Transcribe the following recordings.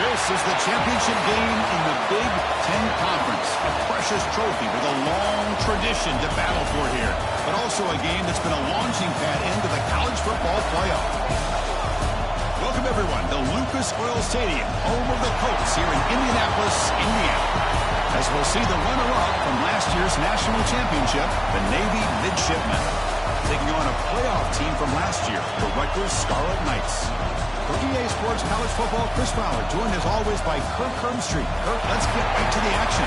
This is the championship game in the Big Ten Conference. A precious trophy with a long tradition to battle for here. But also a game that's been a launching pad into the college football playoff. Welcome, everyone, to Lucas Oil Stadium, home of the Colts here in Indianapolis, Indiana. As we'll see the runner-up from last year's national championship, the Navy Midshipmen, taking on a playoff team from last year, the Rutgers Scarlet Knights. For EA Sports College Football, Chris Fowler, joined as always by Kirk Herbstreit. Kirk, let's get right to the action.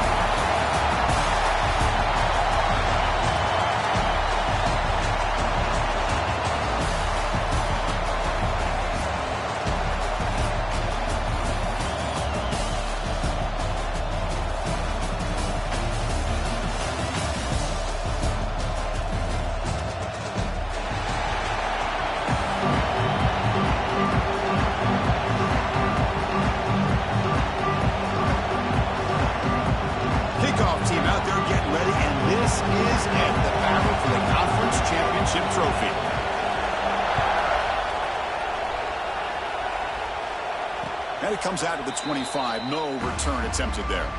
And it comes out to the 25. No return attempted there.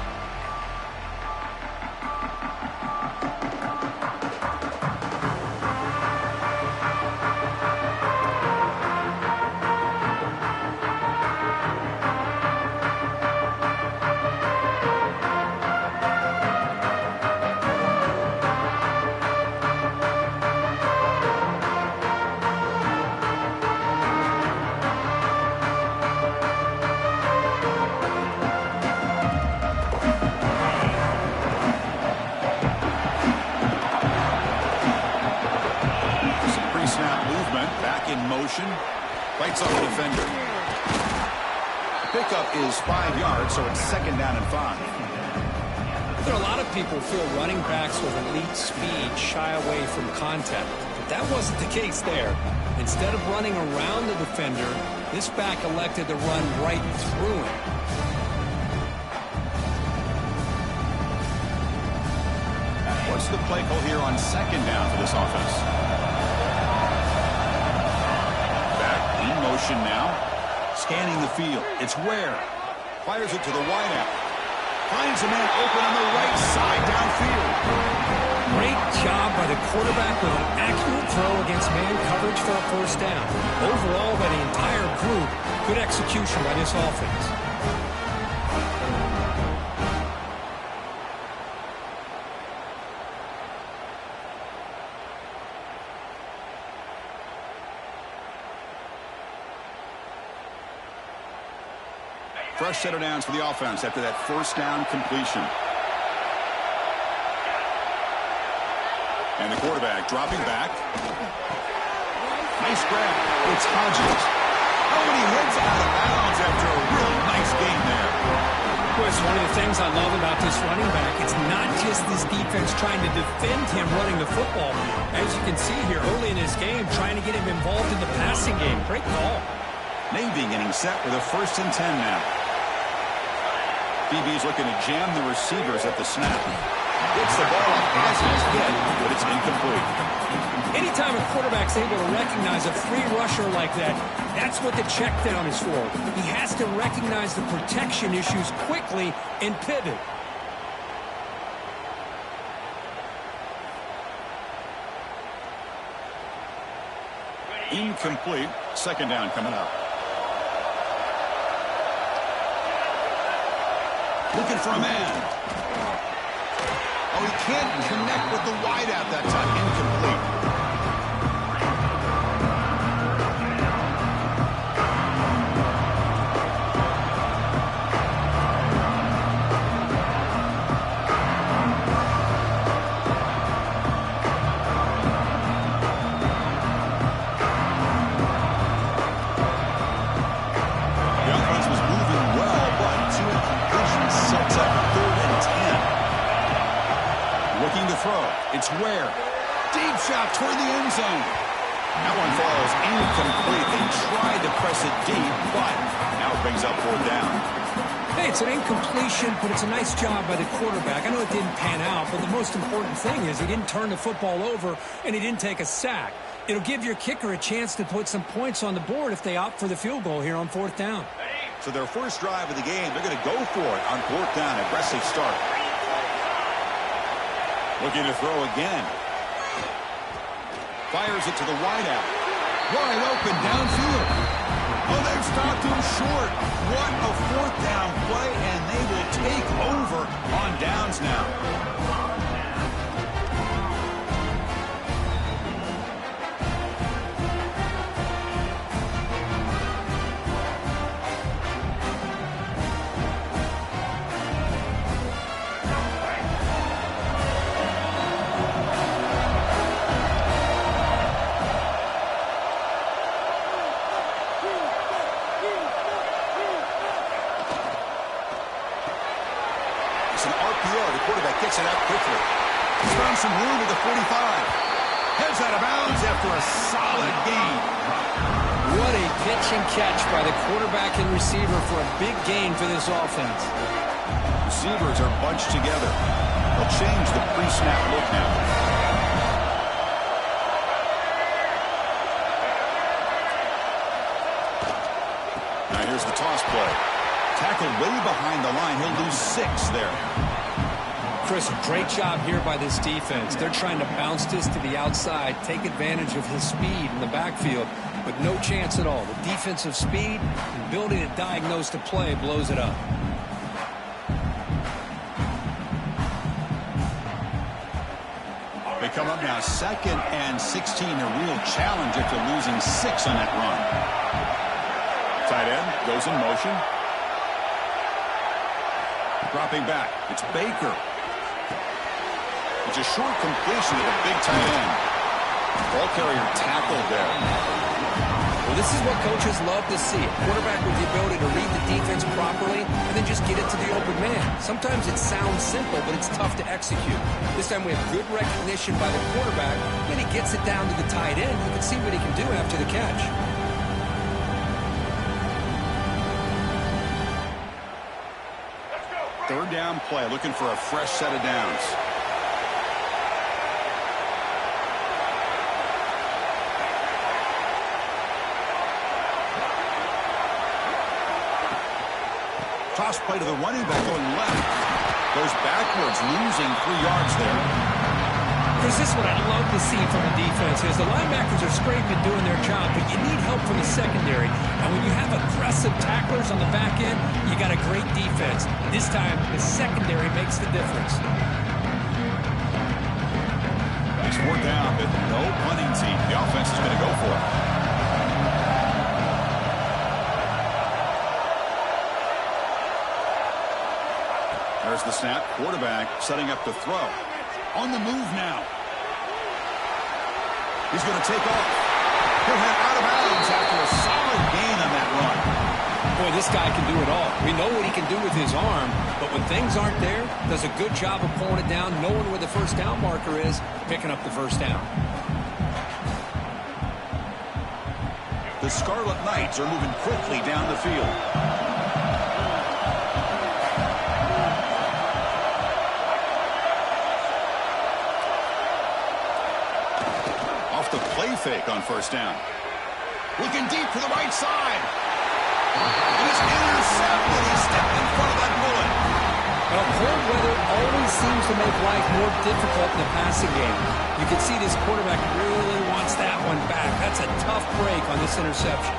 Fights off the defender. Pickup is 5 yards, so it's 2nd down and 5. There are a lot of people feel running backs with elite speed shy away from contact, but that wasn't the case there. Instead of running around the defender, this back elected to run right through him. What's the play call here on 2nd down for this offense? Motion now, scanning the field. It's Ware. Fires it to the wideout. Finds a man open on the right side downfield. Great job by the quarterback with an accurate throw against man coverage for a 1st down. Overall, by the entire group, good execution by this offense. Fresh set of downs for the offense after that 1st down completion. And the quarterback dropping back. Nice grab. It's Hodges. Oh, and he heads out of bounds after a real nice game there. Boy, it's one of the things I love about this running back. It's not just this defense trying to defend him running the football. As you can see here early in this game, trying to get him involved in the passing game. Great call. Navy getting set with a 1st and 10 now. DB's looking to jam the receivers at the snap. Gets the ball as he's hit, but it's incomplete. Anytime a quarterback's able to recognize a free rusher like that, that's what the check down is for. He has to recognize the protection issues quickly and pivot. Incomplete. 2nd down coming up. Looking for a man. Oh, he can't connect with the wideout that time. Incomplete. The offense was moving well, but 2 incompletions sets up 3rd and 10. Looking to throw. It's Ware. Deep shot toward the end zone. That one falls incomplete. They tried to press it deep, but now it brings up 4th down. Hey, it's an incompletion, but it's a nice job by the quarterback. I know it didn't pan out, but the most important thing is he didn't turn the football over and he didn't take a sack. It'll give your kicker a chance to put some points on the board if they opt for the field goal here on 4th down. So their first drive of the game, they're going to go for it on 4th down. Aggressive start. Looking to throw again. Fires it to the wideout. Wide open downfield. Oh, they've stopped him short. What a 4th down play, and they will take over on downs now. It's an RPO. The quarterback gets it out quickly. He's found some room at the 45. Heads out of bounds after a solid gain. What a pitch and catch by the quarterback and receiver for a big gain for this offense. Receivers are bunched together. They'll change the pre-snap look now. Now here's the toss play. Tackled way behind the line. He'll lose 6 there. Chris, great job here by this defense. They're trying to bounce this to the outside, take advantage of his speed in the backfield, but no chance at all. The defensive speed and ability to diagnose the play blows it up. They come up now 2nd and 16. A real challenge after losing 6 on that run. Tight end goes in motion. Dropping back. It's Baker. It's a short completion to the big tight end. Ball carrier tackled there. Well, this is what coaches love to see. A quarterback with the ability to read the defense properly and then just get it to the open man. Sometimes it sounds simple, but it's tough to execute. This time we have good recognition by the quarterback. Then he gets it down to the tight end. You can see what he can do after the catch. 3rd down play, looking for a fresh set of downs. Toss play to the running back going left. Goes backwards, losing 3 yards there. Chris, this is what I'd love to see from the defense is the linebackers are scraping doing their job, but you need help from the secondary. And when you have aggressive tacklers on the back end, you got a great defense. This time, the secondary makes the difference. He's 4th down, but no punting team. The offense is going to go for it. There's the snap. Quarterback setting up to throw. On the move now. He's going to take off. He'll head out of bounds after a solid gain on that run. Boy, this guy can do it all. We know what he can do with his arm, but when things aren't there, does a good job of pulling it down, knowing where the first down marker is, picking up the first down. The Scarlet Knights are moving quickly down the field. The play fake on 1st down. Looking deep to the right side. And he's intercepted. He stepped in front of that bullet. Well, cold weather always seems to make life more difficult in the passing game. You can see this quarterback really wants that one back. That's a tough break on this interception.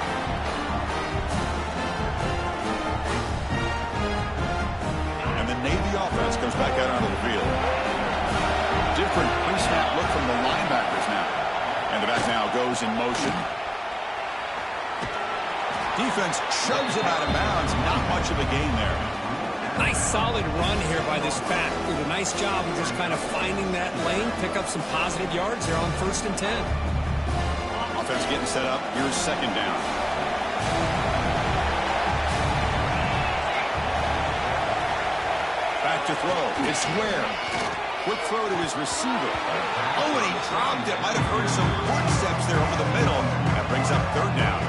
And the Navy offense comes back out onto the field. Different pre-snap look from the linebackers now. And the back now goes in motion. Defense shoves it out of bounds. Not much of a gain there. Nice solid run here by this back. Did a nice job of just kind of finding that lane, pick up some positive yards there on 1st and 10. Offense getting set up. Here's 2nd down. Back to throw. It's Ware. Quick throw to his receiver. Oh, and he dropped it. Might have heard some footsteps there over the middle. That brings up 3rd down.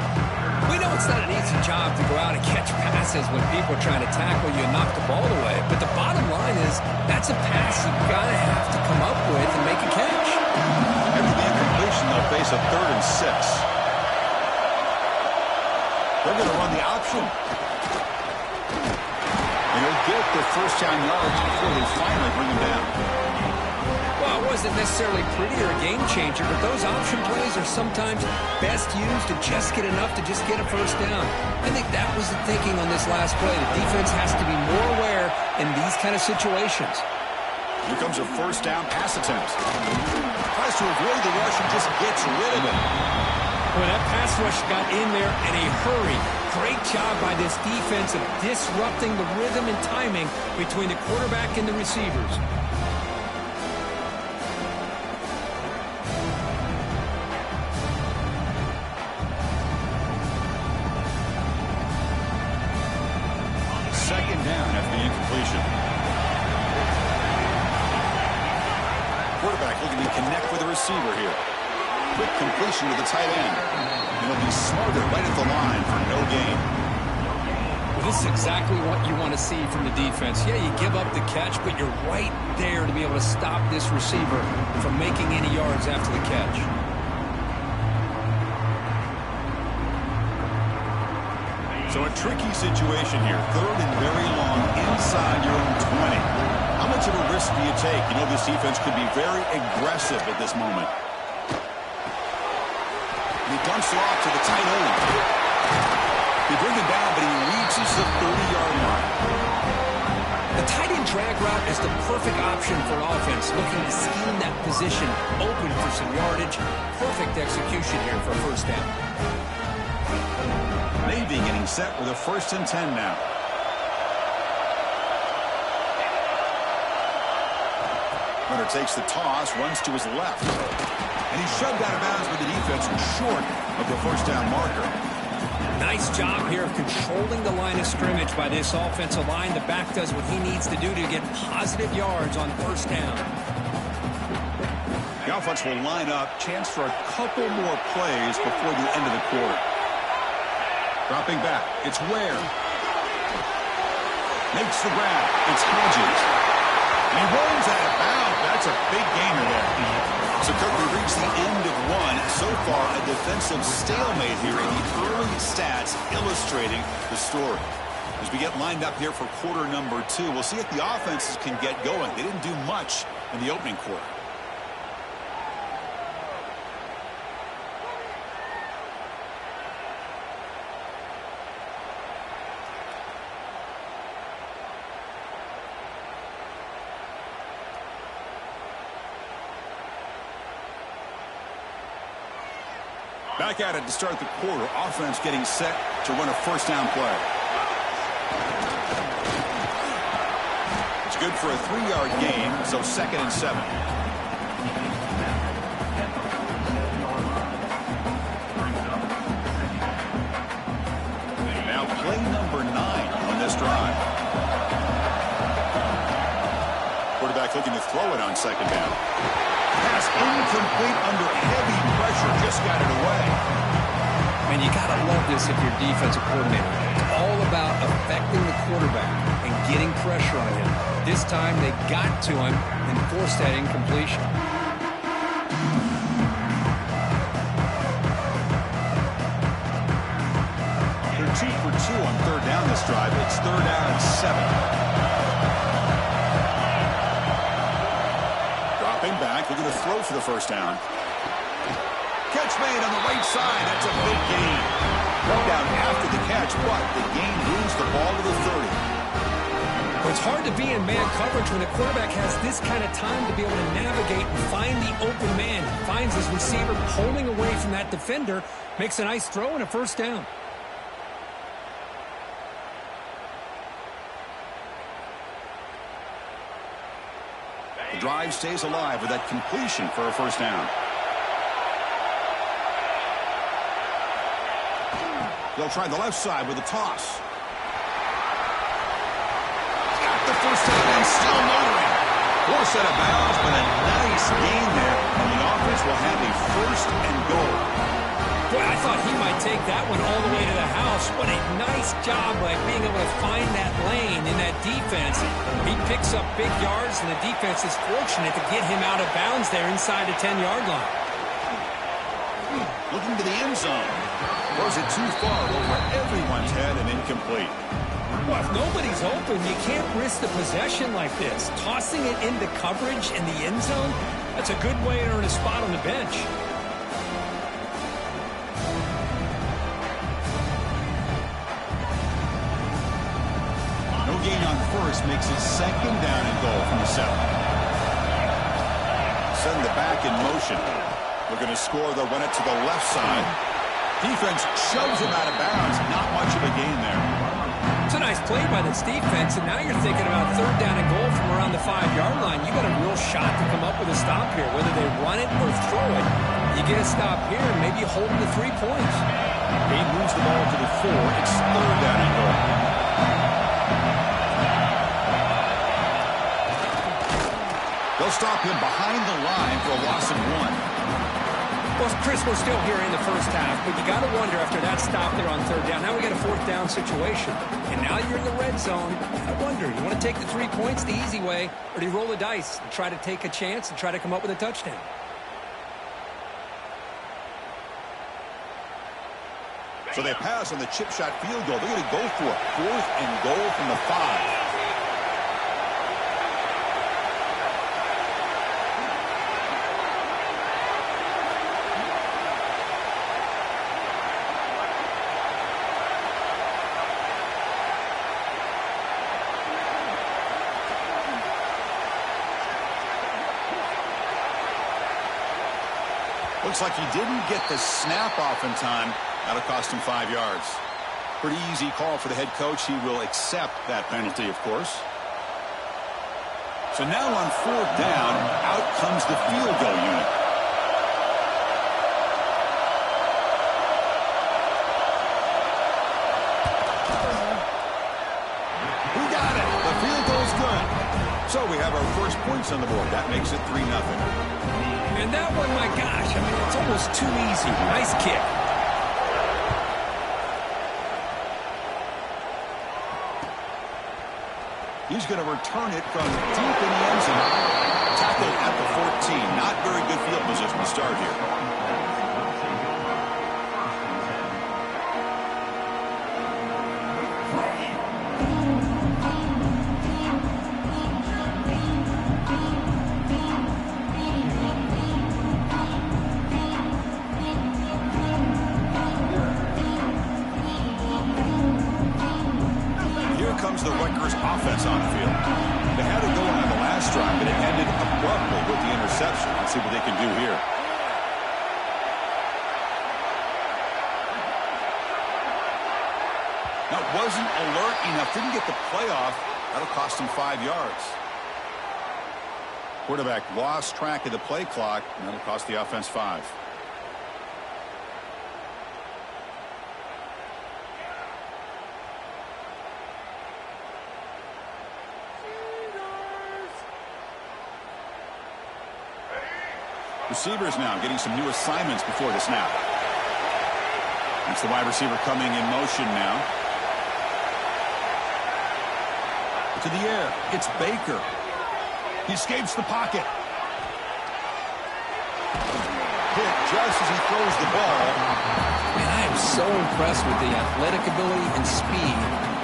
We know it's not an easy job to go out and catch passes when people are trying to tackle you and knock the ball away. But the bottom line is that's a pass you've got to have to come up with and make a catch. After the incompletion, they'll face a 3rd and 6. They're going to run the option. get the first down yards before they finally bring him down. Well, it wasn't necessarily pretty or a game changer, but those option plays are sometimes best used to just get enough to just get a first down. I think that was the thinking on this last play. The defense has to be more aware in these kind of situations. Here comes a first down pass attempt. Tries to avoid the rush and just gets rid of it. Well, that pass rush got in there in a hurry. Great job by this defense of disrupting the rhythm and timing between the quarterback and the receivers. Second down after the incompletion. Quarterback looking to connect with the receiver here. Quick completion to the tight end. And he'll be smarter right at the line for no gain. Well, this is exactly what you want to see from the defense. Yeah, you give up the catch, but you're right there to be able to stop this receiver from making any yards after the catch. So a tricky situation here. Third and very long inside your own 20. How much of a risk do you take? You know this defense could be very aggressive at this moment. He dumps it off to the tight end. They bring him down, but he reaches the 30-yard line. The tight end drag route is the perfect option for an offense looking to scheme that position open for some yardage. Perfect execution here for a first down. Navy getting set with a 1st and 10 now. Hunter takes the toss, runs to his left. And he's shoved out of bounds by the defense short of the first down marker. Nice job here of controlling the line of scrimmage by this offensive line. The back does what he needs to do to get positive yards on first down. The offense will line up. Chance for a couple more plays before the end of the quarter. Dropping back. It's Ware. Makes the grab. It's Hodges. And he runs out of bounds. That's a big gainer there. So, Kirk, we reached the end of one. So far, a defensive stalemate here in the early stats illustrating the story. As we get lined up here for quarter number 2, we'll see if the offenses can get going. They didn't do much in the opening quarter. Back at it to start the quarter. Offense getting set to run a first down play. It's good for a 3-yard gain, so 2nd and 7. Now play number 9 on this drive. Quarterback looking to throw it on 2nd down. Pass incomplete under heavy pressure. Just got it away. Man, you got to love this if you're a defensive coordinator. It's all about affecting the quarterback and getting pressure on him. This time they got to him and forced that incompletion. They're 2 for 2 on 3rd down this drive. It's 3rd down and 7. Back, looking to throw for the first down. Catch made on the right side. That's a big gain. Brought down after the catch, but the gain moves the ball to the 30. Well, it's hard to be in man coverage when the quarterback has this kind of time to be able to navigate and find the open man. He finds his receiver pulling away from that defender, makes a nice throw and a first down. The drive stays alive with that completion for a first down. They'll try the left side with a toss. Got the first down and still motoring. Poor set of bounds, but a nice gain there. And the offense will have a 1st and goal. Boy, I thought he might take that one all the way to the house. What a nice job by being able to find that lane in that defense. He picks up big yards, and the defense is fortunate to get him out of bounds there inside the 10-yard line. Looking to the end zone. Throws it too far over everyone's head and incomplete. Well, if nobody's open, you can't risk the possession like this. Tossing it into coverage in the end zone, that's a good way to earn a spot on the bench. No gain on first makes it second down and goal from the 7. Send the back in motion. Looking to score, they'll run it to the left side. Defense shoves him out of bounds. Not much of a gain there. It's a nice play by this defense, and now you're thinking about third down and goal from around the 5-yard line. You got a real shot to come up with a stop here. Whether they run it or throw it, you get a stop here, and maybe you hold them to 3 points. He moves the ball to the 4. It's third down and goal. They'll stop him behind the line for a loss of 1. Well, Chris, we're still here in the first half, but you got to wonder after that stop there on third down. Now we got a fourth down situation, and now you're in the red zone. I wonder, you want to take the 3 points the easy way, or do you roll the dice and try to take a chance and try to come up with a touchdown? So they pass on the chip shot field goal. They're going to go for it. 4th and goal from the 5. Looks like he didn't get the snap off in time. That'll cost him 5 yards. Pretty easy call for the head coach. He will accept that penalty, of course. So now on 4th down, out comes the field goal unit. Who got it? The field goal's good. So we have our first points on the board. That makes it 3-0. And that one, my gosh, I mean, it's almost too easy. Nice kick. He's going to return it from deep in the end zone. Tackled at the 14. Not very good field position to start here. The Rutgers offense on the field. They had it going on the last drive, but it ended abruptly with the interception. Let's see what they can do here. Now, it wasn't alert enough. Didn't get the playoff. That'll cost him 5 yards. Quarterback lost track of the play clock, and that'll cost the offense 5. Receivers now getting some new assignments before the snap. That's the wide receiver coming in motion now. To the air. It's Baker. He escapes the pocket. Hit just as he throws the ball. Man, I am so impressed with the athletic ability and speed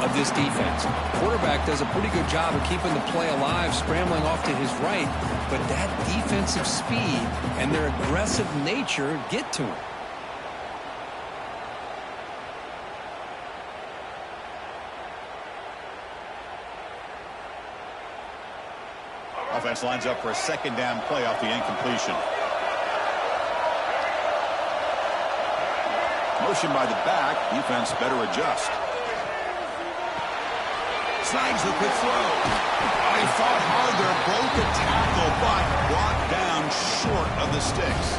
of this defense. Quarterback does a pretty good job of keeping the play alive, scrambling off to his right, but that defensive speed and their aggressive nature get to him. Offense lines up for a second down play off the incompletion. Motion by the back. Defense better adjust. Snags the quick throw. He fought hard there, broke the tackle, but brought down short of the sticks.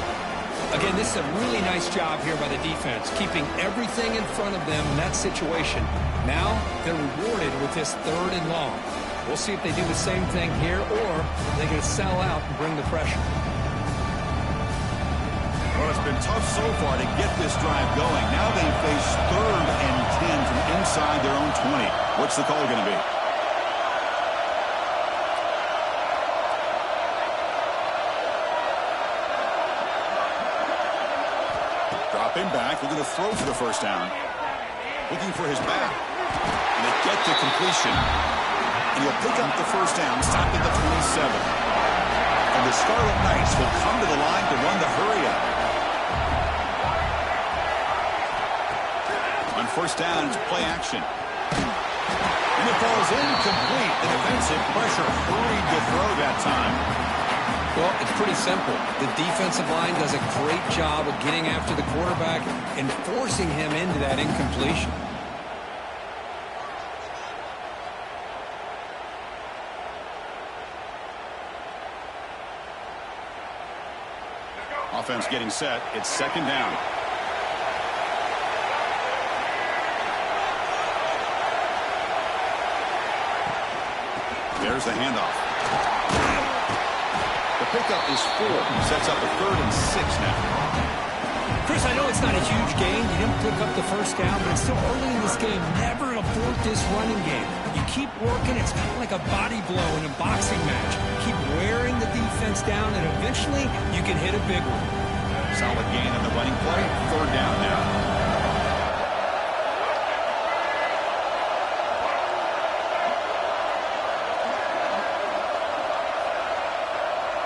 Again, this is a really nice job here by the defense, keeping everything in front of them in that situation. Now they're rewarded with this 3rd and long. We'll see if they do the same thing here, or they're going to sell out and bring the pressure. Well, it's been tough so far to get this drive going. Now they face 3rd and 10 from inside their own 20. What's the call going to be? Dropping back, looking to throw for the first down. Looking for his back. And they get the completion. And he'll pick up the first down, stopped at the 27. And the Scarlet Knights will come to the line to run the hurry-up. On first down, it's play action. And it falls incomplete. The defensive pressure hurried to throw that time. Well, it's pretty simple. The defensive line does a great job of getting after the quarterback and forcing him into that incompletion. Offense getting set. It's second down. There's the handoff. The pickup is 4. Sets up a 3rd and 6 now. Chris, I know it's not a huge gain. You didn't pick up the first down, but it's still early in this game. Never abort this running game. You keep working. It's kind of like a body blow in a boxing match. Keep wearing the defense down, and eventually you can hit a big one. Solid gain on the running play. 3rd down now.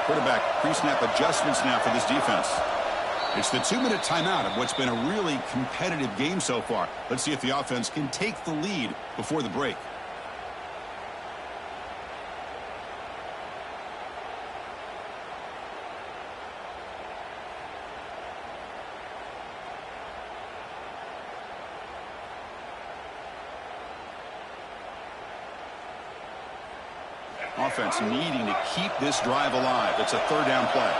Quarterback pre-snap adjustments now for this defense. It's the 2-minute timeout of what's been a really competitive game so far. Let's see if the offense can take the lead before the break. Offense needing to keep this drive alive. It's a 3rd down play.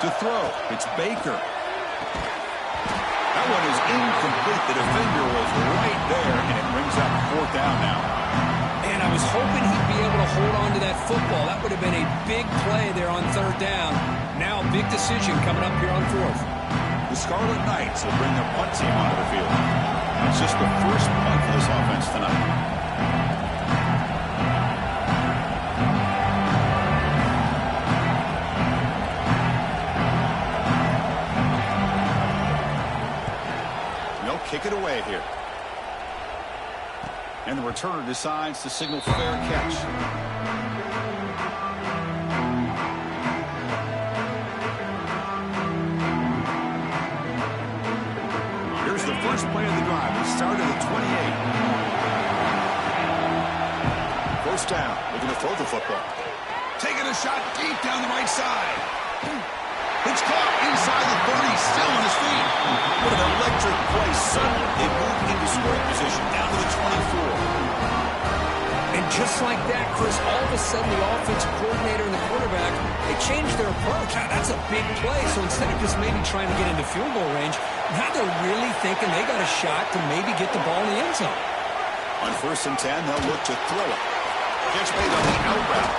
To throw, it's Baker. That one is incomplete. The defender was right there, and it brings up 4th down now. And I was hoping he'd be able to hold on to that football. That would have been a big play there on 3rd down. Now a big decision coming up here on 4th. The Scarlet Knights will bring their punt team onto the field. It's just the first punt for this offense tonight. They'll kick it away here. And the returner decides to signal fair catch. Here's the first play of the drive. We started at 28. First down. Looking to throw the football. Taking a shot deep down the right side. It's caught inside the 30, still on his feet. What an electric play. Suddenly, they move into scoring position, down to the 24. And just like that, Chris, all of a sudden the offensive coordinator and the quarterback, they changed their approach. That's a big play. So instead of just maybe trying to get into field goal range, now they're really thinking they got a shot to maybe get the ball in the end zone. On 1st and 10, they'll look to throw it. Catch made on the out route.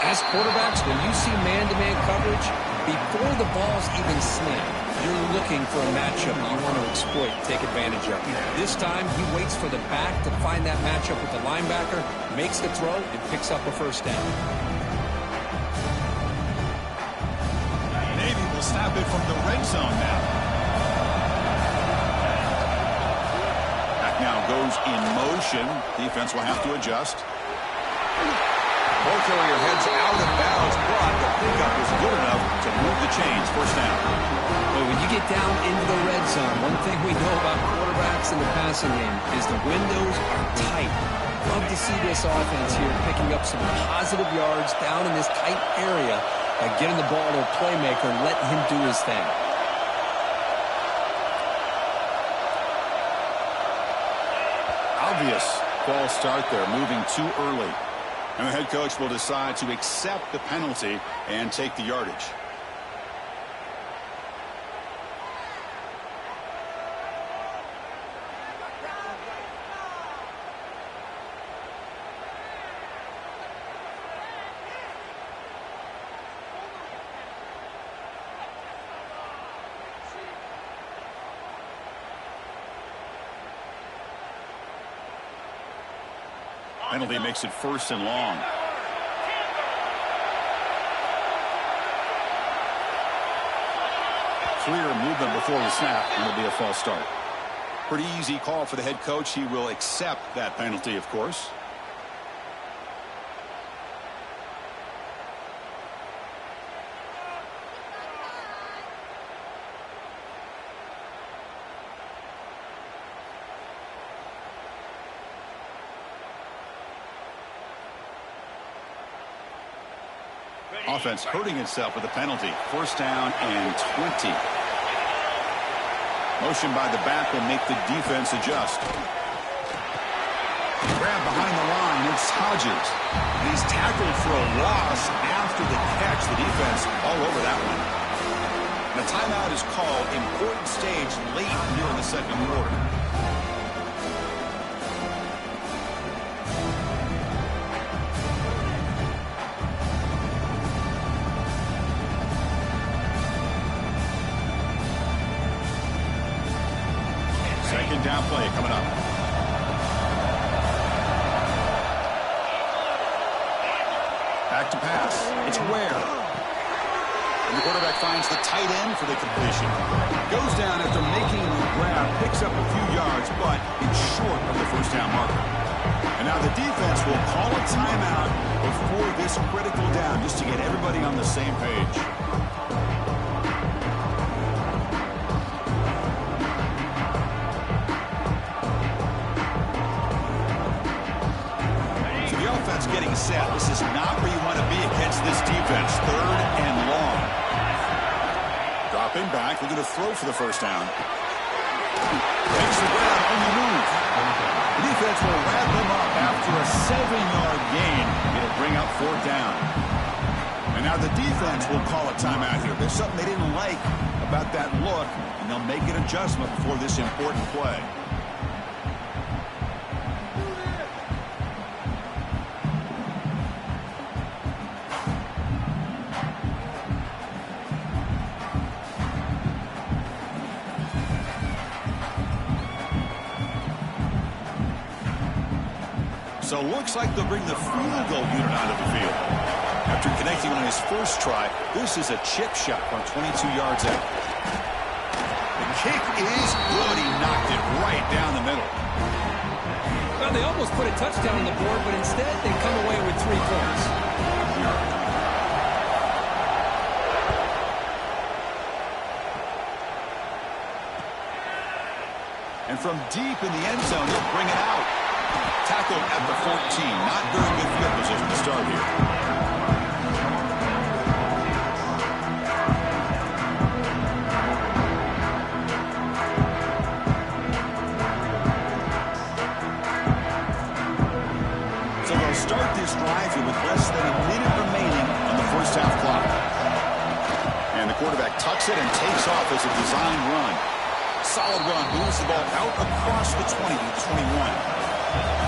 As quarterbacks, when you see man-to-man coverage, before the ball's even snapped, you're looking for a matchup you want to exploit, take advantage of. This time, he waits for the back to find that matchup with the linebacker, makes the throw, and picks up a first down. Navy will snap it from the red zone now. Back now goes in motion. Defense will have to adjust. Ball carrier heads out of bounds, but the pickup was good enough to move the chains. First down. Well, when you get down into the red zone, one thing we know about quarterbacks in the passing game is the windows are tight. Love to see this offense here picking up some positive yards down in this tight area by getting the ball to a playmaker and letting him do his thing. Obvious false start there, moving too early. And the head coach will decide to accept the penalty and take the yardage. Penalty makes it 1st and long. clear movement before the snap, and it'll be a false start. Pretty easy call for the head coach. He will accept that penalty, of course. Offense hurting itself with a penalty. First down and 20. Motion by the back will make the defense adjust. Grab behind the line. It's Hodges. And he's tackled for a loss after the catch. The defense all over that one. The timeout is called. Important stage late here in the second quarter. Second down play coming up. Back to pass. It's Ware. And the quarterback finds the tight end for the completion. Goes down after making the grab, picks up a few yards, but it's short of the first down marker. And now the defense will call a timeout before this critical down just to get everybody on the same page. Getting set. This is not where you want to be against this defense. Third and long. Dropping back. Looking to throw for the first down. Takes the grab on the move. The defense will wrap him up after a 7-yard gain. It'll bring up fourth down. And now the defense will call a timeout here. There's something they didn't like about that look, and they'll make an adjustment before this important play. So looks like they'll bring the field goal unit onto the field. After connecting on his first try, this is a chip shot from 22 yards out. The kick is good. He knocked it right down the middle. Well, they almost put a touchdown on the board, but instead they come away with 3 points. And from deep in the end zone, they'll bring it out. Tackled at the 14. Not very good field position to start here. So they'll start this drive here with less than a minute remaining on the first half clock. And the quarterback tucks it and takes off as a design run. Solid run. Moves the ball out across the 20 to the 21.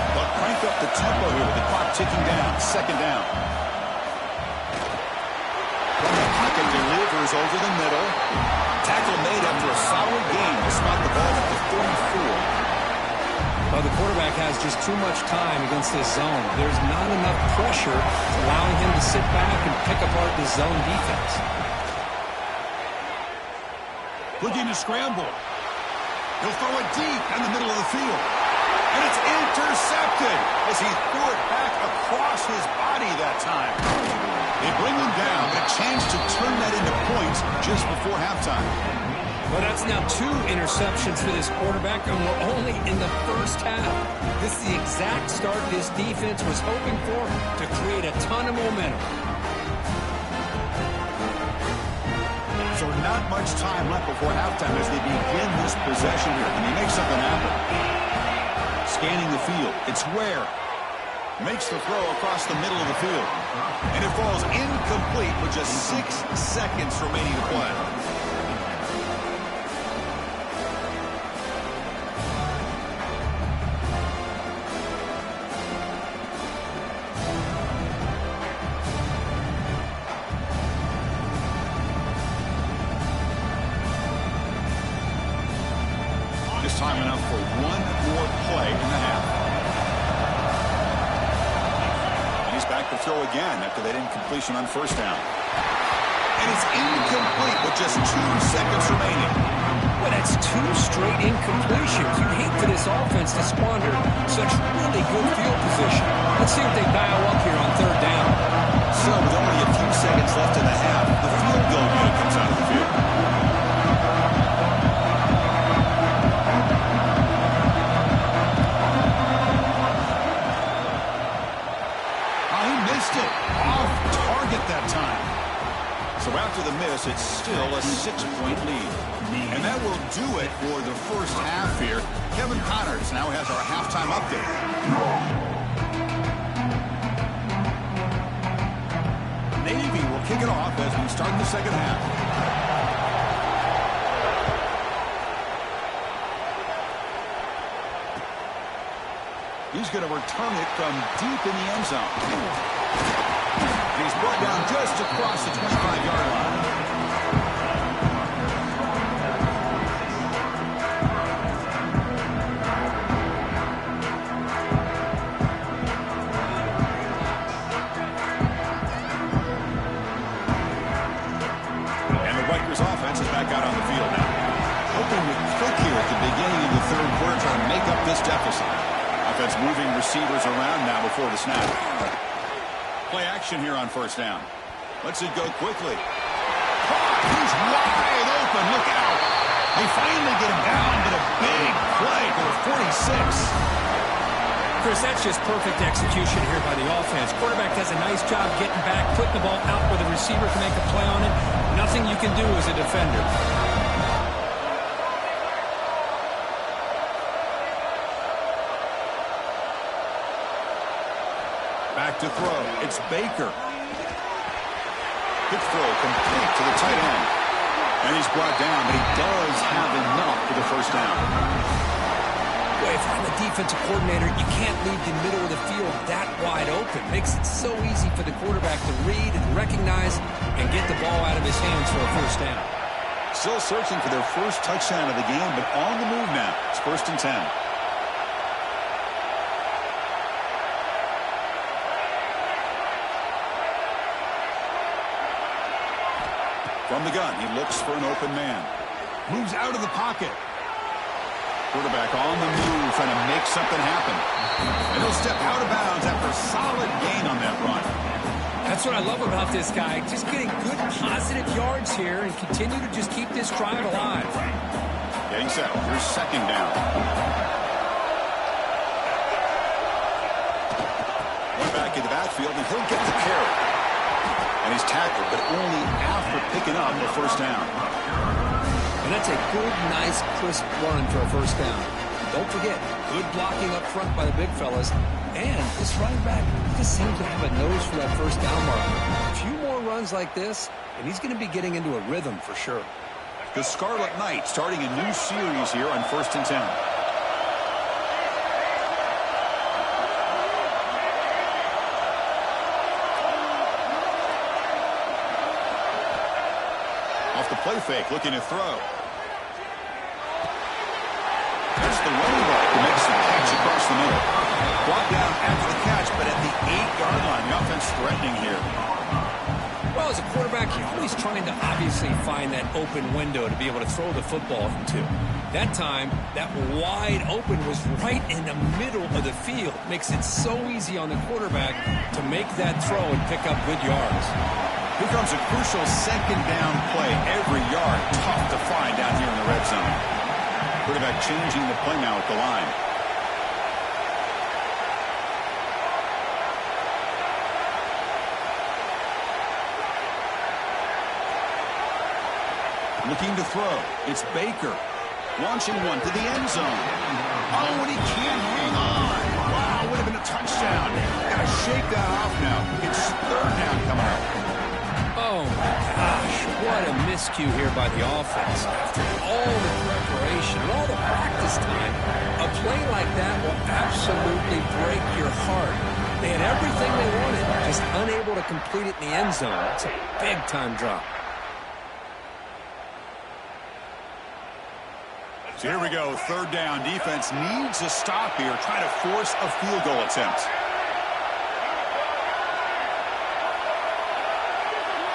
But crank up the tempo here with the clock ticking down. Second down. From the pocket, delivers over the middle. Tackle made after a solid gain to spot the ball at the 34. Well, the quarterback has just too much time against this zone. There's not enough pressure allowing him to sit back and pick apart the zone defense. Looking to scramble. He'll throw it deep in the middle of the field. And it's intercepted as he threw it back across his body that time. They bring him down. A chance to turn that into points just before halftime. Well, that's now 2 interceptions for this quarterback, and we're only in the first half. This is the exact start this defense was hoping for to create a ton of momentum. So not much time left before halftime as they begin this possession here. Can they make something happen? Scanning the field. It's Ware. Makes the throw across the middle of the field. And it falls incomplete with just 6 seconds remaining to play. Just time enough for one more play in the half. And he's back to throw again after that incompletion on first down. And is incomplete with just 2 seconds remaining. Well, that's 2 straight incompletions. You'd hate for this offense to squander such really good field position. Let's see if they dial up here on 3rd down. So with only a few seconds left in the half, the field goal unit comes out of the field. He missed it. Off target that time. So after the miss, it's still a 6-point lead. And that will do it for the first half here. Kevin Connors now has our halftime update. Navy will kick it off as we start the second half. He's going to return it from deep in the end zone. He's brought down just across the 25-yard line. And the Rutgers offense is back out on the field now. Hoping to click here at the beginning of the 3rd quarter, trying to make up this deficit. Offense moving receivers around now before the snap. Play action here on 1st down. Lets it go quickly. He's wide open. Look out. They finally get him down, but a big play for the 46. Chris, that's just perfect execution here by the offense. Quarterback does a nice job getting back, putting the ball out where the receiver can make a play on it. Nothing you can do as a defender. Back to throw. It's Baker. Good throw, complete to the tight end. And he's brought down, but he does have enough for the 1st down. Boy, if I'm a defensive coordinator, you can't leave the middle of the field that wide open. Makes it so easy for the quarterback to read and recognize and get the ball out of his hands for a 1st down. Still searching for their first touchdown of the game, but on the move now. It's 1st and 10. From the gun, he looks for an open man. Moves out of the pocket. Quarterback on the move, trying to make something happen. And he'll step out of bounds after a solid gain on that run. That's what I love about this guy. Just getting good, positive yards here and continue to just keep this drive alive. Getting set. Here's 2nd down. One back in the backfield, and he'll get the carry. And he's tackled, but only after picking up the 1st down. And that's a good, nice, crisp run for a 1st down. Don't forget, good blocking up front by the big fellas. And this running back just seems to have a nose for that 1st down marker. A few more runs like this, and he's going to be getting into a rhythm for sure. The Scarlet Knights starting a new series here on 1st and 10. Off the play fake, looking to throw. There's the running back who makes the catch across the middle. Brought down after the catch, but at the 8-yard line, the offense threatening here. Well, as a quarterback, you're always trying to obviously find that open window to be able to throw the football into. That time, that wide open was right in the middle of the field. Makes it so easy on the quarterback to make that throw and pick up good yards. Here comes a crucial 2nd down play. Every yard tough to find down here in the red zone. Quarterback changing the play now at the line. Looking to throw. It's Baker. Launching one to the end zone. Oh, and he can't hang on. Wow, would have been a touchdown. Got to shake that off now. It's 3rd down coming up. Oh, my gosh. What a miscue here by the offense. After all the preparation and all the practice time, a play like that will absolutely break your heart. They had everything they wanted, just unable to complete it in the end zone. It's a big-time drop. So here we go, 3rd down. Defense needs a stop here, trying to force a field goal attempt.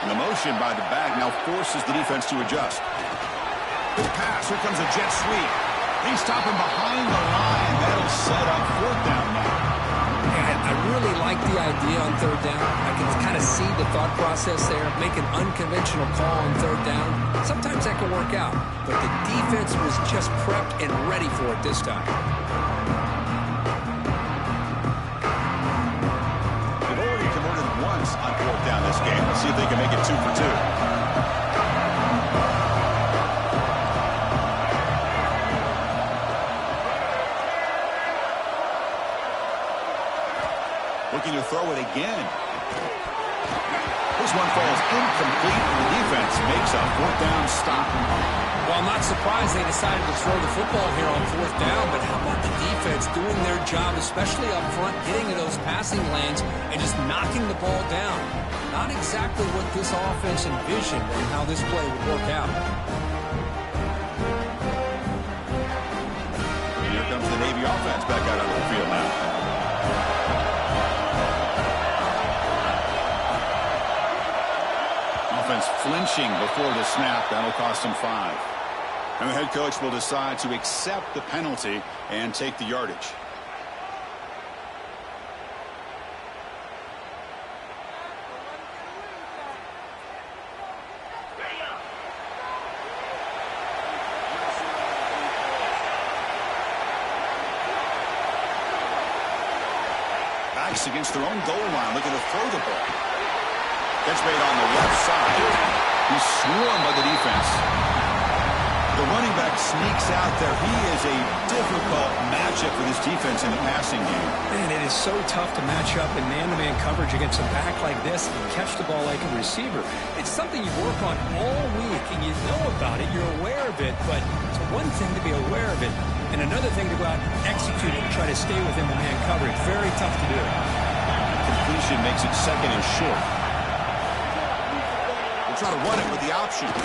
And the motion by the back now forces the defense to adjust. Good pass. Here comes a jet sweep. They stop him behind the line. That'll set up fourth down now. I really like the idea on third down. I can kind of see the thought process there. Make an unconventional call on third down. Sometimes that can work out. But the defense was just prepped and ready for it this time. They've already converted once on fourth down this game. Let's see if they can make it 2 for 2. Looking to throw it again. This one falls incomplete, and the defense makes a fourth down stop. Well, I'm not surprised they decided to throw the football here on fourth down, but how about the defense doing their job, especially up front, getting to those passing lanes and just knocking the ball down? Not exactly what this offense envisioned and how this play would work out. And here comes the Navy offense back out onto the field now. Offense flinching before the snap. That'll cost him 5. And the head coach will decide to accept the penalty and take the yardage. Backs against their own goal line, looking to throw the ball. Catch made on the left side. He's swarmed by the defense. The running back sneaks out there. He is a difficult matchup for this defense in the passing game. Man, it is so tough to match up in man-to-man coverage against a back like this and catch the ball like a receiver. It's something you work on all week, and you know about it. You're aware of it, but it's one thing to be aware of it, and another thing to go out and execute it and try to stay within the man coverage. Very tough to do. Completion makes it second and short. Try to run it with the option. Finds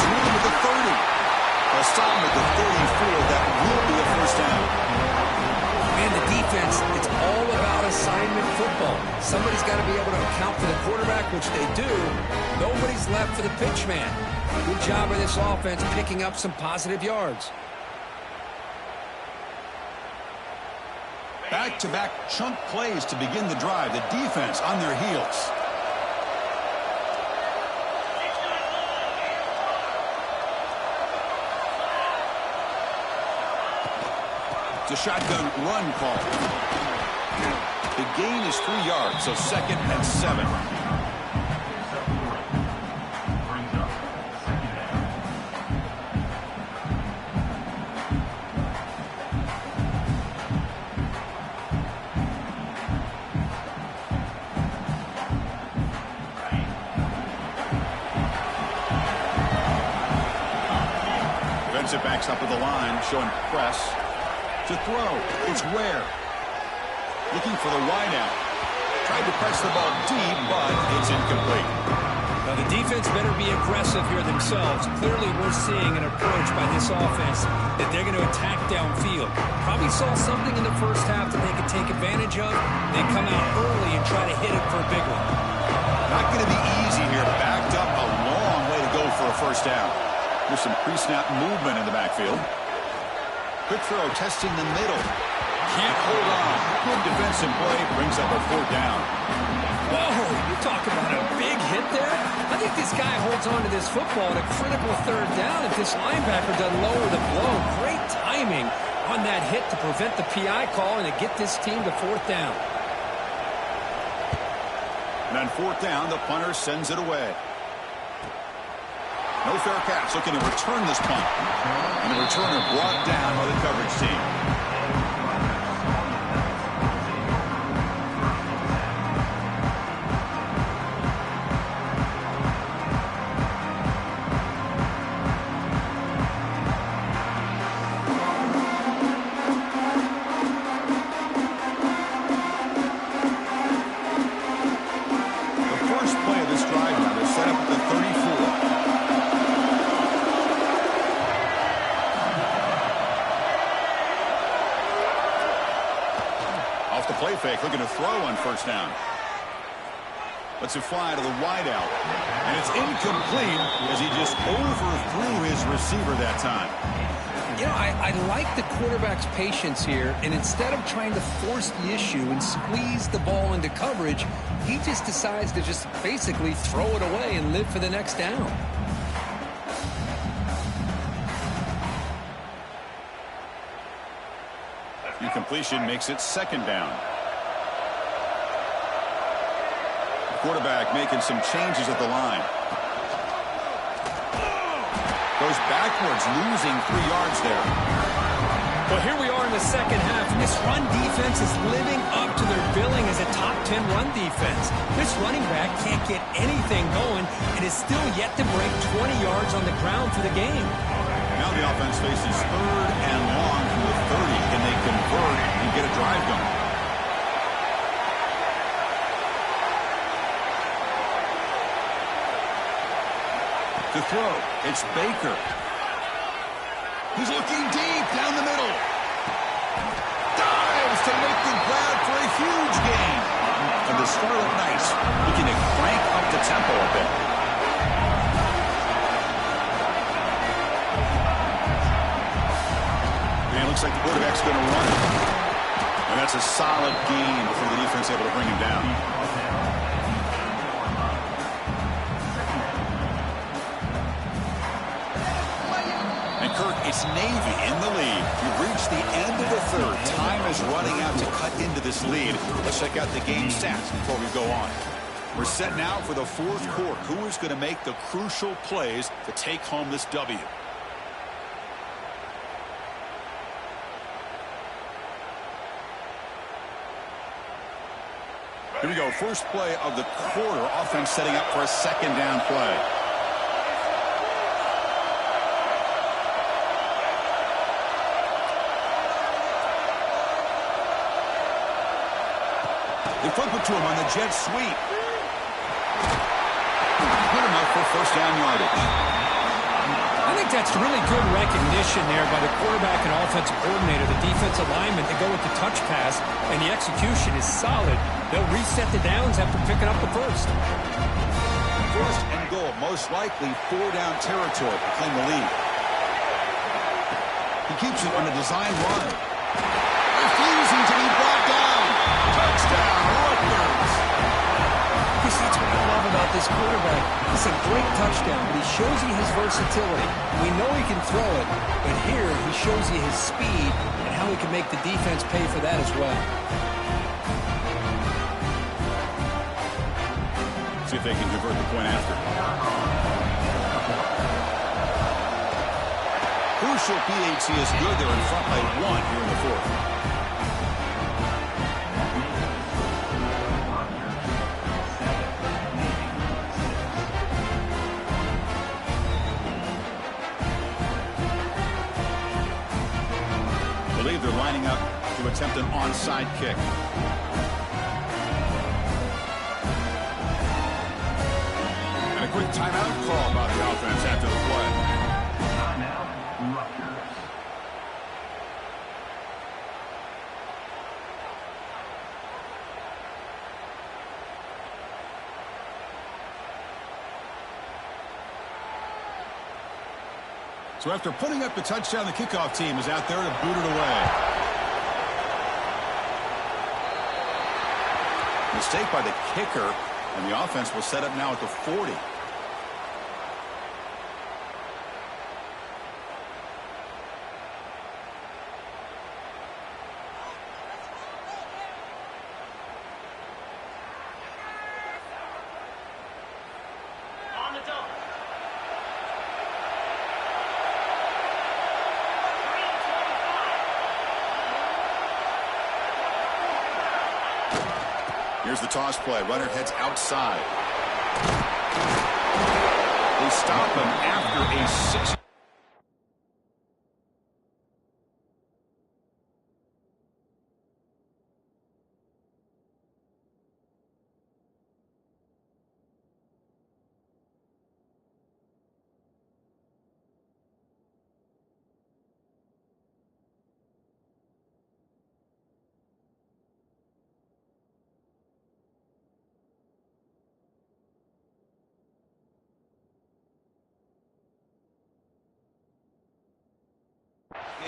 room at the 30. A stop at the 34. That will be a first down. And the defense, it's all about assignment football. Somebody's got to be able to account for the quarterback, which they do. Nobody's left for the pitch man. Good job of this offense picking up some positive yards. Back-to-back chunk plays to begin the drive. The defense on their heels. The shotgun run call. The gain is 3 yards, so second and 7. Defensive backs up with the line, showing press. To throw, it's Ware. Looking for the wideout. Tried to press the ball deep, but it's incomplete. Now the defense better be aggressive here themselves. Clearly we're seeing an approach by this offense that they're going to attack downfield. Probably saw something in the first half that they could take advantage of. They come out early and try to hit it for a big one. Not going to be easy here. Backed up a long way to go for a first down. There's some pre-snap movement in the backfield. Quick throw, testing the middle. Can't hold on. Good defensive play, brings up a fourth down. Whoa, you talk about a big hit there. I think this guy holds on to this football at a critical third down if this linebacker doesn't lower the blow. Great timing on that hit to prevent the PI call and to get this team to fourth down. And on fourth down, the punter sends it away. No fair catch, looking to return this punt. And the returner brought down by the coverage team. The first play of this drive now, they're set up at the 34. Play fake, looking to throw on first down. Lets it fly to the wideout. And it's incomplete as he just overthrew his receiver that time. You know, I like the quarterback's patience here, and instead of trying to force the issue and squeeze the ball into coverage, he just decides to just basically throw it away and live for the next down. Incompletion makes it second down. Quarterback making some changes at the line. Goes backwards, losing 3 yards there. Well, here we are in the second half. This run defense is living up to their billing as a top 10 run defense. This running back can't get anything going and is still yet to break 20 yards on the ground for the game. Now the offense faces third and long from the 30. Can they convert and get a drive going? To throw, it's Baker. He's looking deep down the middle. Dives to make the grab for a huge gain. And to start it nice, looking to crank up the tempo a bit. And it looks like the quarterback's going to run it. And that's a solid gain before the defense able to bring him down. It's Navy in the lead. We've reached the end of the third. Time is running out to cut into this lead. Let's check out the game stats before we go on. We're set now for the fourth quarter. Who is going to make the crucial plays to take home this W? Here we go. First play of the quarter. Offense setting up for a second down play. They flip it to him on the jet sweep. Good enough for first down yardage. I think that's really good recognition there by the quarterback and offensive coordinator, the defensive lineman, to go with the touch pass, and the execution is solid. They'll reset the downs after picking up the first. First and goal, most likely 4-down territory to claim the lead. He keeps it on a design run. Refusing to be brought down. Touchdown, Rutgers. That's what I love about this quarterback. It's a great touchdown, but he shows you his versatility. We know he can throw it, but here he shows you his speed and how he can make the defense pay for that as well. See if they can convert the point after. Crucial PAT is good. They're in front by 1 here in the fourth. They're lining up to attempt an onside kick. And a quick timeout call by the offense after the play. Timeout, Rutgers. So after putting up the touchdown, the kickoff team is out there to boot it away. Mistake by the kicker, and the offense will set up now at the 40. Here's the toss play. Runner heads outside. They stop him after a 6.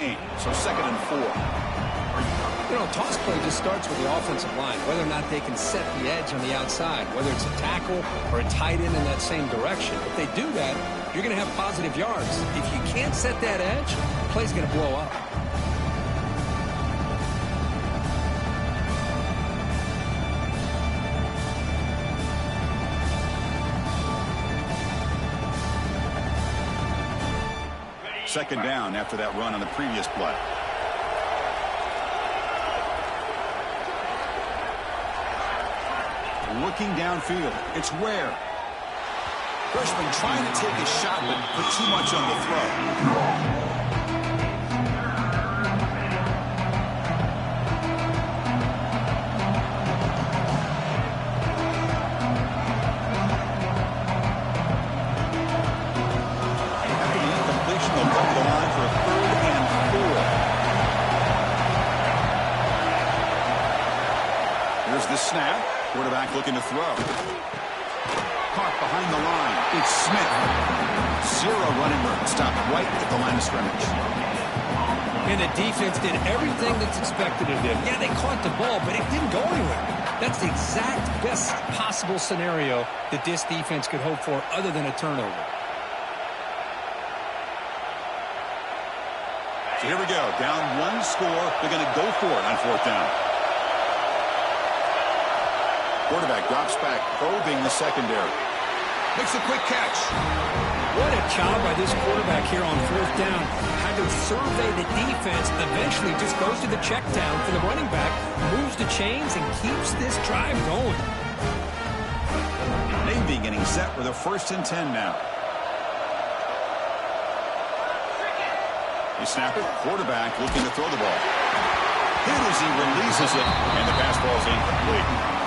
gain. So 2nd and 4. You know, toss play just starts with the offensive line, whether or not they can set the edge on the outside, whether it's a tackle or a tight end in that same direction. If they do that, you're going to have positive yards. If you can't set that edge, the play's going to blow up. Second down after that run on the previous play. Looking downfield. It's Ware. Freshman trying to take a shot, but put too much on the throw. The snap. Quarterback looking to throw. Caught behind the line. It's Smith. 0 running room. Stopped right at the line of scrimmage. And the defense did everything that's expected of them. Yeah, they caught the ball, but it didn't go anywhere. That's the exact best possible scenario that this defense could hope for other than a turnover. So here we go. Down 1 score. They're going to go for it on 4th down. Quarterback drops back, probing the secondary. Makes a quick catch. What a job by this quarterback here on 4th down. Had to survey the defense, eventually just goes to the check down for the running back, moves the chains, and keeps this drive going. Navy getting set with a 1st and 10 now. They snap it. Quarterback looking to throw the ball. Hit as he releases it, and the pass ball is incomplete.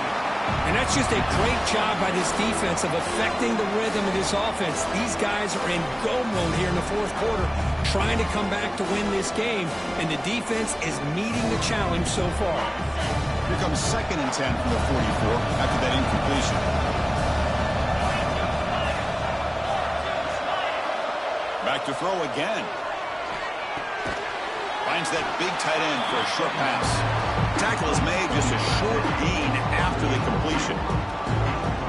And that's just a great job by this defense of affecting the rhythm of this offense. These guys are in go mode here in the 4th quarter, trying to come back to win this game, and the defense is meeting the challenge so far. Here comes 2nd and 10 from the 44 after that incompletion. Back to throw again. Finds that big tight end for a short pass. Tackle is made, just a short gain after the completion.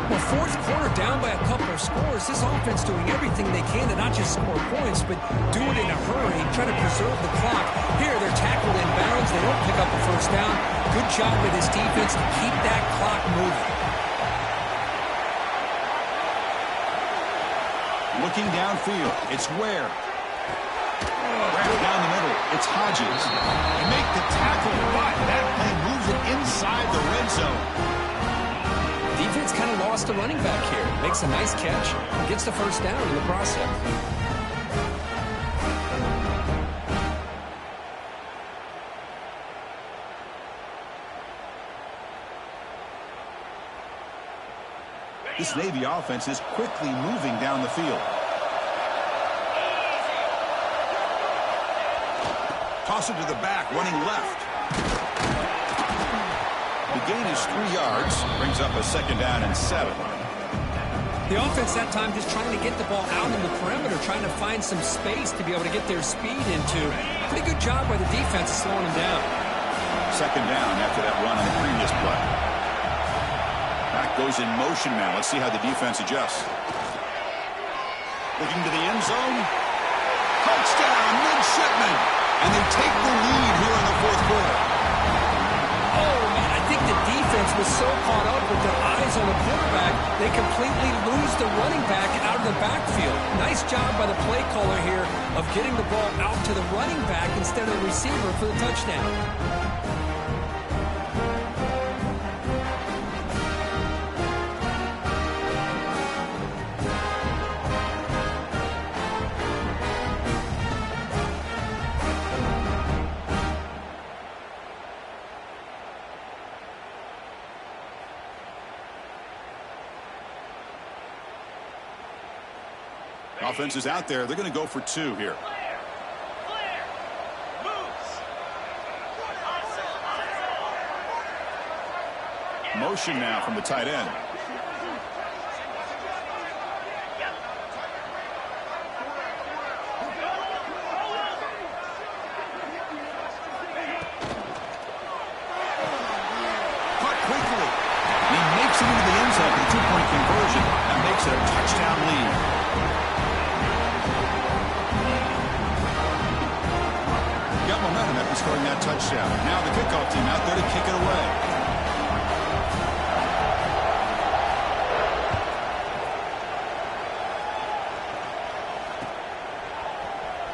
Well, 4th quarter down by a couple of scores. This offense doing everything they can to not just score points, but do it in a hurry, try to preserve the clock. Here, they're tackled in bounds. They don't pick up the 1st down. Good job by this defense to keep that clock moving. Looking downfield, it's Ware. Wrapped down the middle, it's Hodges. They make the tackle, but that play moves it inside the red zone. Defense kind of lost a running back here. Makes a nice catch, gets the 1st down in the process. This Navy offense is quickly moving down the field. Toss it to the back, running left. The gain is 3 yards, brings up a 2nd down and 7. The offense that time just trying to get the ball out in the perimeter, trying to find some space to be able to get their speed into. Pretty good job by the defense slowing them down. 2nd down after that run on the previous play. Back goes in motion now. Let's see how the defense adjusts. Looking to the end zone. Touchdown, midshipman. And they take the lead here in the 4th quarter. Oh, man, I think the defense was so caught up with their eyes on the quarterback, they completely lose the running back out of the backfield. Nice job by the play caller here of getting the ball out to the running back instead of the receiver for the touchdown. Offense is out there. They're going to go for 2 here. Motion now from the tight end. touchdown. Now the kickoff team out there to kick it away.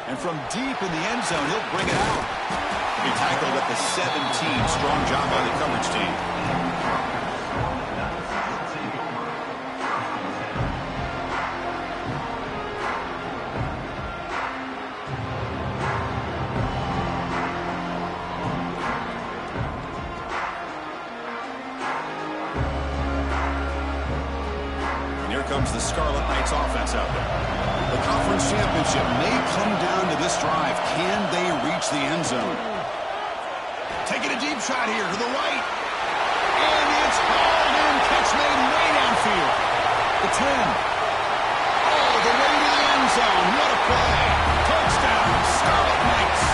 And from deep in the end zone, he'll bring it out. He tackled at the 17. Strong job by the coverage team. Here comes the Scarlet Knights offense out there. The conference championship may come down to this drive. Can they reach the end zone? Taking a deep shot here to the right. And it's hauled in. Catch made way downfield. The 10. Oh, the way to the end zone. What a play. Touchdown, Scarlet Knights.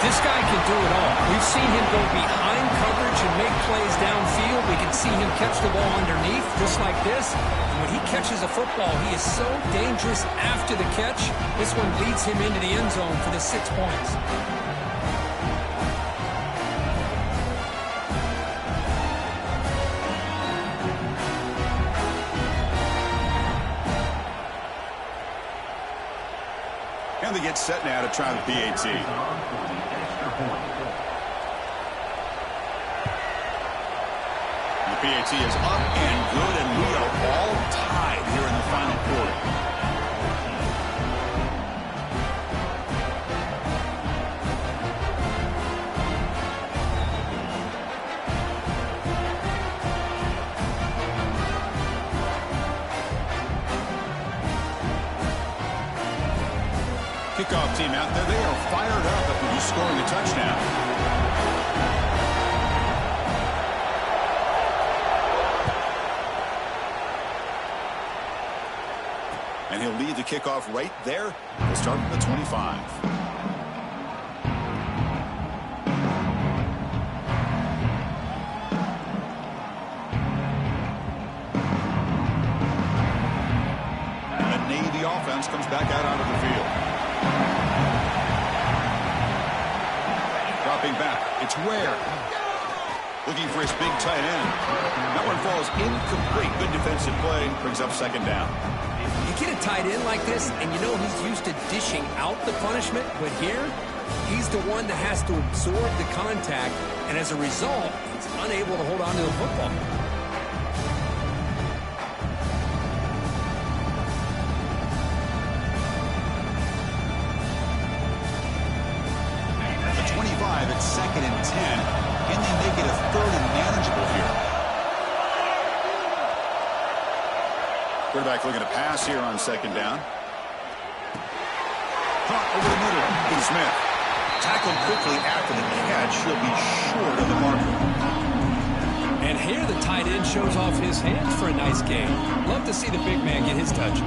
This guy can do it all. We've seen him go behind coverage and make plays downfield. We can see him catch the ball underneath, just like this. And when he catches a football, he is so dangerous after the catch. This one leads him into the end zone for the 6 points. And they get set now to try the PAT. The PAT is up and good, and we are all tied here in the final quarter. Kickoff team out there, they are fired up after just scoring a touchdown. And he'll lead the kickoff right there. We'll start at the 25. And the Navy offense comes back out onto the field. Dropping back, it's Ware. Looking for his big tight end. That one falls incomplete. Good defensive play. Brings up second down. You get a tight end like this, and you know he's used to dishing out the punishment, but here, he's the one that has to absorb the contact, and as a result, he's unable to hold on to the football. The 25 at 2nd and 10. Can they make it a 3rd and manageable here? Quarterback looking to pass here on 2nd down. Caught over the middle. Lee Smith. Tackled quickly after the catch. He'll be short of the marker. And here the tight end shows off his hands for a nice game. Love to see the big man get his touches.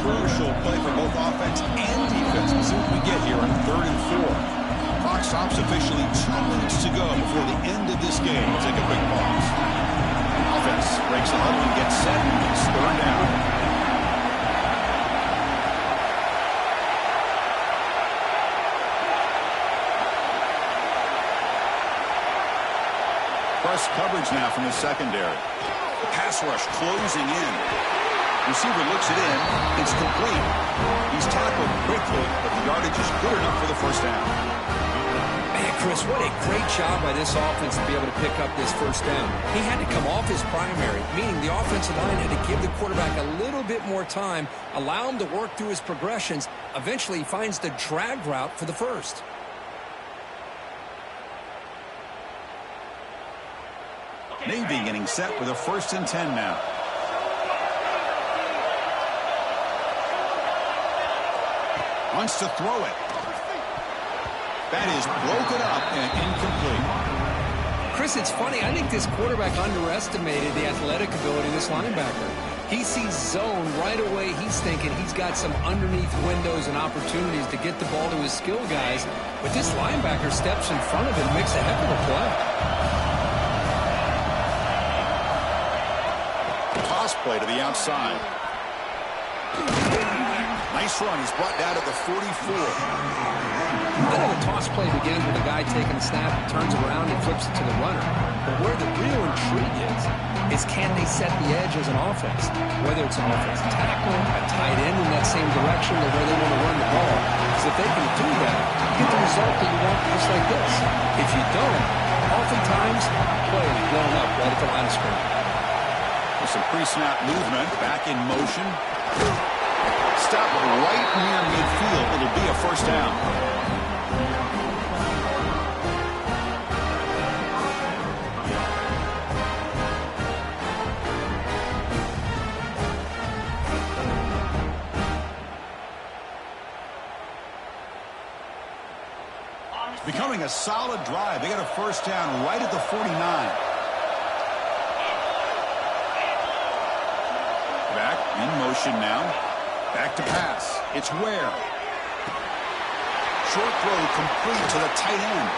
Crucial play for both offense and defense. We'll see what we get here on 3rd and 4. Clock stops officially 2 minutes to go before the end of this game. We'll take a quick pause. Offense breaks the huddle and gets set. It's 3rd down. Press coverage now from the secondary. Pass rush closing in. Receiver looks it in. It's complete. He's tackled quickly, but the yardage is good enough for the 1st down. Man, Chris, what a great job by this offense to be able to pick up this 1st down. He had to come off his primary, meaning the offensive line had to give the quarterback a little bit more time, allow him to work through his progressions. Eventually, he finds the drag route for the 1st. Navy getting set with a 1st and 10 now. Wants to throw it. That is broken up and incomplete. Chris, it's funny. I think this quarterback underestimated the athletic ability of this linebacker. He sees zone right away. He's thinking he's got some underneath windows and opportunities to get the ball to his skill guys. But this linebacker steps in front of him and makes a heck of a play. Toss play to the outside. Nice run. He's brought down to the 44. I know the toss play begins with a guy taking a snap, turns around, and flips it to the runner. But where the real intrigue is can they set the edge as an offense? Whether it's an offensive tackle, a tight end in that same direction, or where they want to run the ball. Because if they can do that, you get the result that you want just like this. If you don't, oftentimes, play is blown up right at the line of scrimmage. With some pre-snap movement, back in motion. Stop right near midfield. It'll be a first down. Becoming a solid drive. They got a first down right at the 49. Back in motion now. Back to pass. It's Ware. Short throw complete to the tight end.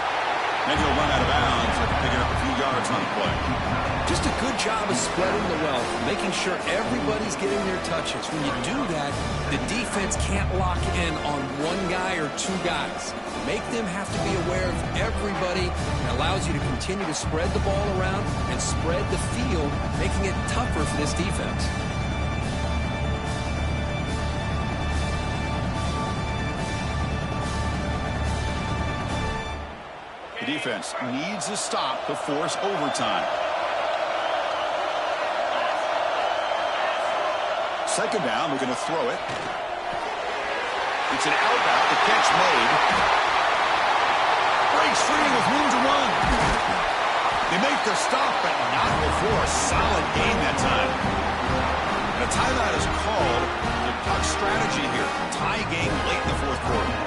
Then he'll run out of bounds after picking up a few yards on the play. Just a good job of spreading the wealth, making sure everybody's getting their touches. When you do that, the defense can't lock in on one guy or two guys. Make them have to be aware of everybody. It allows you to continue to spread the ball around and spread the field, making it tougher for this defense. The defense needs a stop to force overtime. Second down, we're going to throw it. It's an out-out, the catch made. Breaks free with room to run. They make the stop, but not before a solid gain that time. The timeout is called. The puck strategy here. Tie game late in the fourth quarter.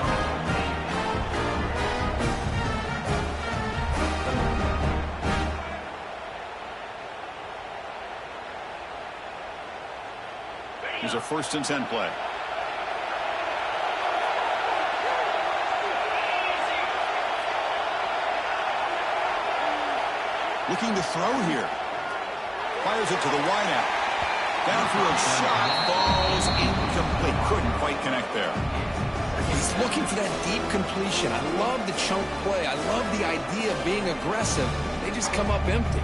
Here's a 1st and 10 play. Looking to throw here. Fires it to the wideout. Downfield shot falls incomplete. Couldn't quite connect there. He's looking for that deep completion. I love the chunk play. I love the idea of being aggressive. They just come up empty.